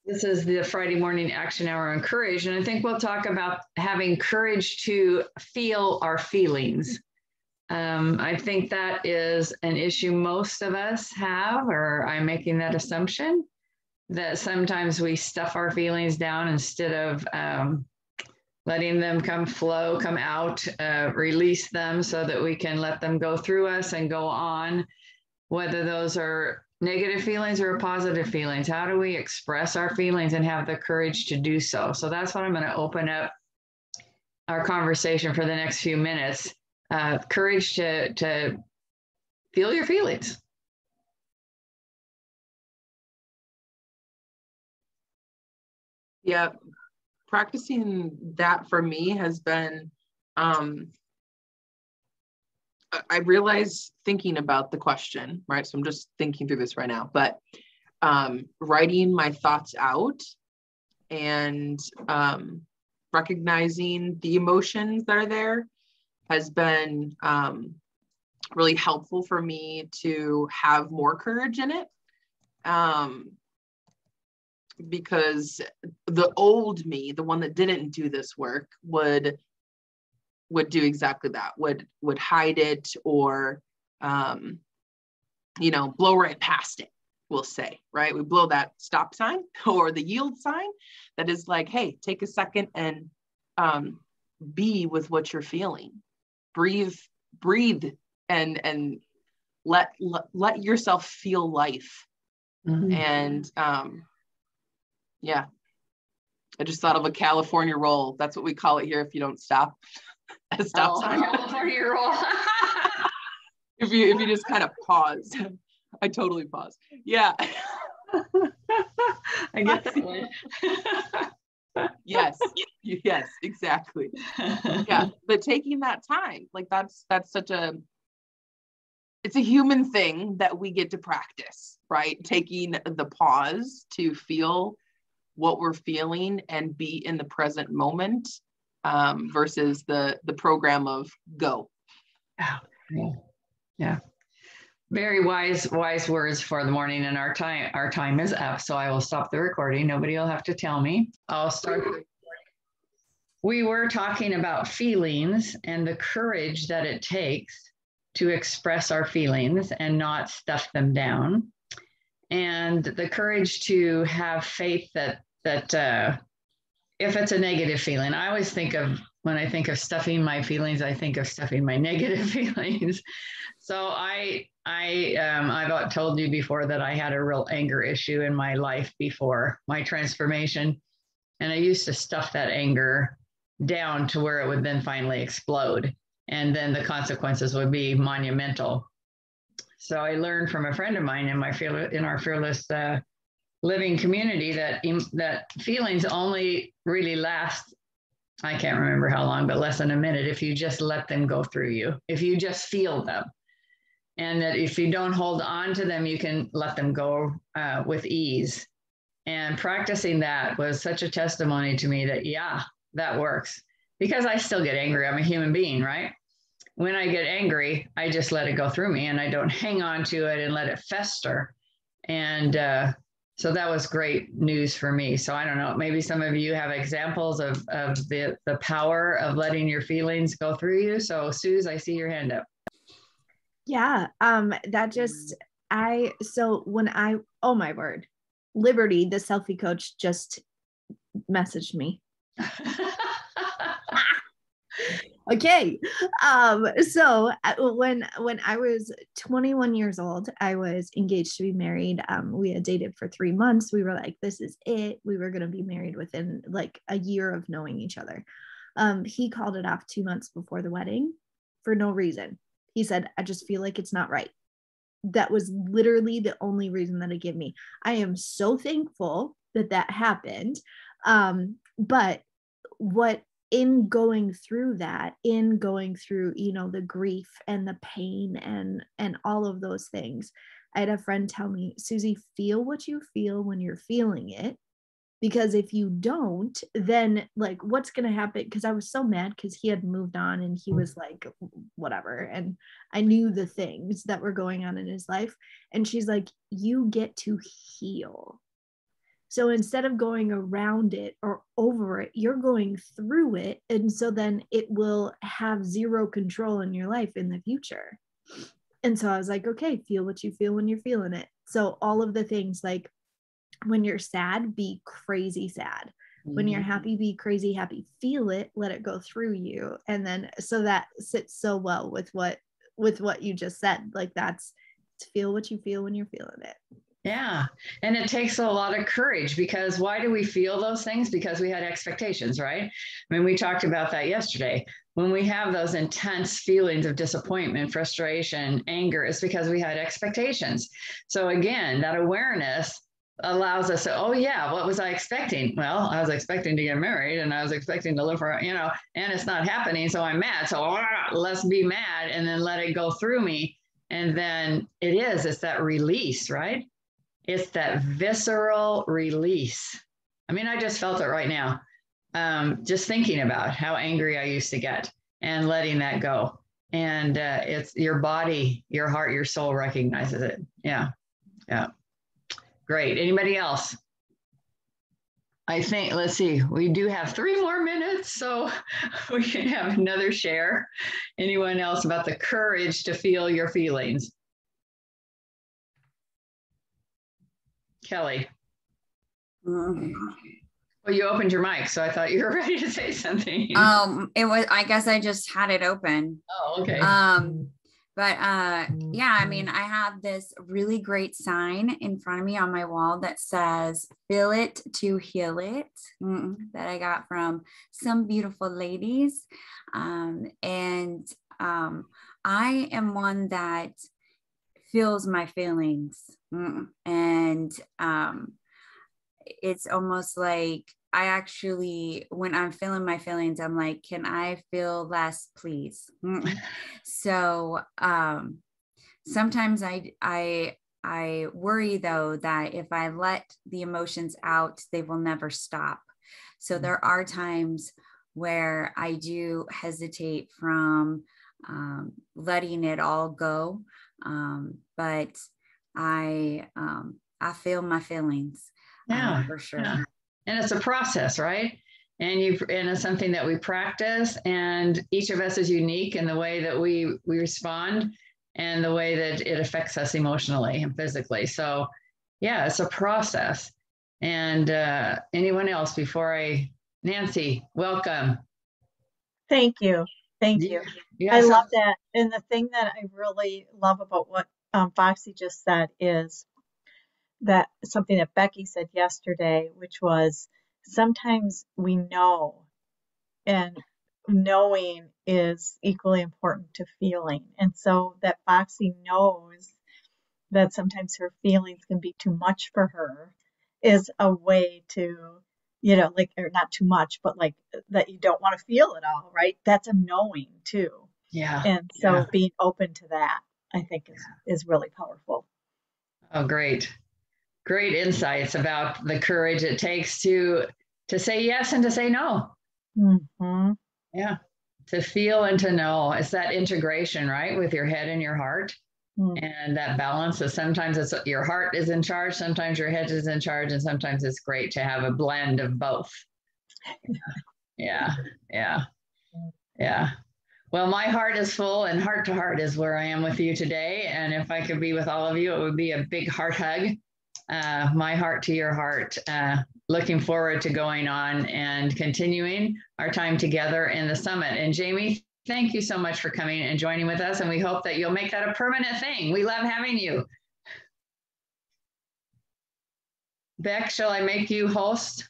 This is the Friday morning action hour on courage. And I think we'll talk about having courage to feel our feelings. I think that is an issue most of us have, or I'm making that assumption that sometimes we stuff our feelings down instead of letting them come out, release them so that we can let them go through us and go on, whether those are negative feelings or positive feelings. How do we express our feelings and have the courage to do so? So that's what I'm going to open up our conversation for the next few minutes. Courage to feel your feelings. Yeah, practicing that for me has been, I realize thinking about the question, right? So I'm just thinking through this right now, but writing my thoughts out and recognizing the emotions that are there has been really helpful for me to have more courage in it. Because the old me, the one that didn't do this work, would do exactly that, would hide it or, blow right past it, we'll say, right? We blow that stop sign or the yield sign that is like, hey, take a second and be with what you're feeling. Breathe and let yourself feel life. Mm-hmm. And yeah, I just thought of a California roll. That's what we call it here if you don't stop. A stop sign. California roll. if you just kind of pause. I totally pause. Yeah. I get that one. Yes, exactly. Yeah, but taking that time, like that's such it's a human thing that we get to practice, right? Taking the pause to feel what we're feeling and be in the present moment versus the program of go. Yeah. Very wise words for the morning, and our time is up. So I will stop the recording. Nobody will have to tell me. I'll start. We were talking about feelings and the courage that it takes to express our feelings and not stuff them down, and the courage to have faith that if it's a negative feeling, I always think of, when I think of stuffing my feelings, I think of stuffing my negative feelings. So I've told you before that I had a real anger issue in my life before my transformation, and I used to stuff that anger down to where it would then finally explode, and then the consequences would be monumental. So I learned from a friend of mine in our Fearless Living community that feelings only really last, I can't remember how long, but less than a minute if you just let them go through you, if you just feel them. And that if you don't hold on to them, you can let them go with ease. And practicing that was such a testimony to me that, yeah, that works. Because I still get angry. I'm a human being, right? When I get angry, I just let it go through me and I don't hang on to it and let it fester. And so that was great news for me. So I don't know, maybe some of you have examples of the power of letting your feelings go through you. So Suze, I see your hand up. Yeah, that just, oh my word, Liberty, the selfie coach, just messaged me. Okay. So when I was 21 years old, I was engaged to be married. We had dated for 3 months. We were like, this is it. We were going to be married within like a year of knowing each other. He called it off 2 months before the wedding for no reason. He said, I just feel like it's not right. That was literally the only reason that it gave me. I am so thankful that happened. But in going through, the grief and the pain and all of those things, I had a friend tell me, Susie, feel what you feel when you're feeling it. Because if you don't, then like what's going to happen? Because I was so mad because he had moved on and he was like, whatever. And I knew the things that were going on in his life. And she's like, you get to heal. So instead of going around it or over it, you're going through it. And so then it will have zero control in your life in the future. And so I was like, okay, feel what you feel when you're feeling it. So all of the things, like when you're sad, be crazy sad. When you're happy, be crazy happy. Feel it, let it go through you. And then so that sits so well with what you just said. Like, that's to feel what you feel when you're feeling it. Yeah. And it takes a lot of courage, because why do we feel those things? Because we had expectations, right? I mean, we talked about that yesterday. When we have those intense feelings of disappointment, frustration, anger, it's because we had expectations. So again, that awareness allows us to, oh yeah, what was I expecting? Well, I was expecting to get married, and I was expecting to live for, and it's not happening. So I'm mad. So let's be mad and then let it go through me. And then it's that release, right? It's that visceral release. I mean, I just felt it right now. Just thinking about how angry I used to get and letting that go. And it's your body, your heart, your soul recognizes it. Yeah. Yeah. Great. Anybody else? I think, let's see, we do have 3 more minutes, so we can have another share. Anyone else about the courage to feel your feelings? Kelly. Well, you opened your mic, so I thought you were ready to say something. I guess I just had it open. Oh, okay. But yeah, I mean, I have this really great sign in front of me on my wall that says, feel it to heal it, that I got from some beautiful ladies. And I am one that feels my feelings. And it's almost like I actually, when I'm feeling my feelings, I'm like, can I feel less, please? So sometimes I worry, though, that if I let the emotions out, they will never stop. So there are times where I do hesitate from letting it all go. But I feel my feelings. Yeah, for sure. Yeah. And it's a process, right? And it's something that we practice, and each of us is unique in the way that we respond and the way that it affects us emotionally and physically. So yeah, it's a process. And anyone else before Nancy, welcome. Thank you. Thank you. I love that. And the thing that I really love about what Foxy just said is that something that Becky said yesterday, which was sometimes we know, and knowing is equally important to feeling. And so that Foxy knows that sometimes her feelings can be too much for her is a way to, like, or not too much, but like that you don't want to feel it all, right? That's a knowing too. Yeah. And so being open to that, I think is really powerful. Oh, great. Great insights about the courage it takes to say yes and to say no. Mm-hmm. Yeah. To feel and to know. It's that integration, right? With your head and your heart. And that balance is sometimes your heart is in charge, sometimes your head is in charge, and sometimes it's great to have a blend of both. Yeah. Well, my heart is full, and heart to heart is where I am with you today. And if I could be with all of you, it would be a big heart hug. My heart to your heart. Looking forward to going on and continuing our time together in the summit. And Jamie, thank you so much for coming and joining with us. And we hope that you'll make that a permanent thing. We love having you. Beck, shall I make you host?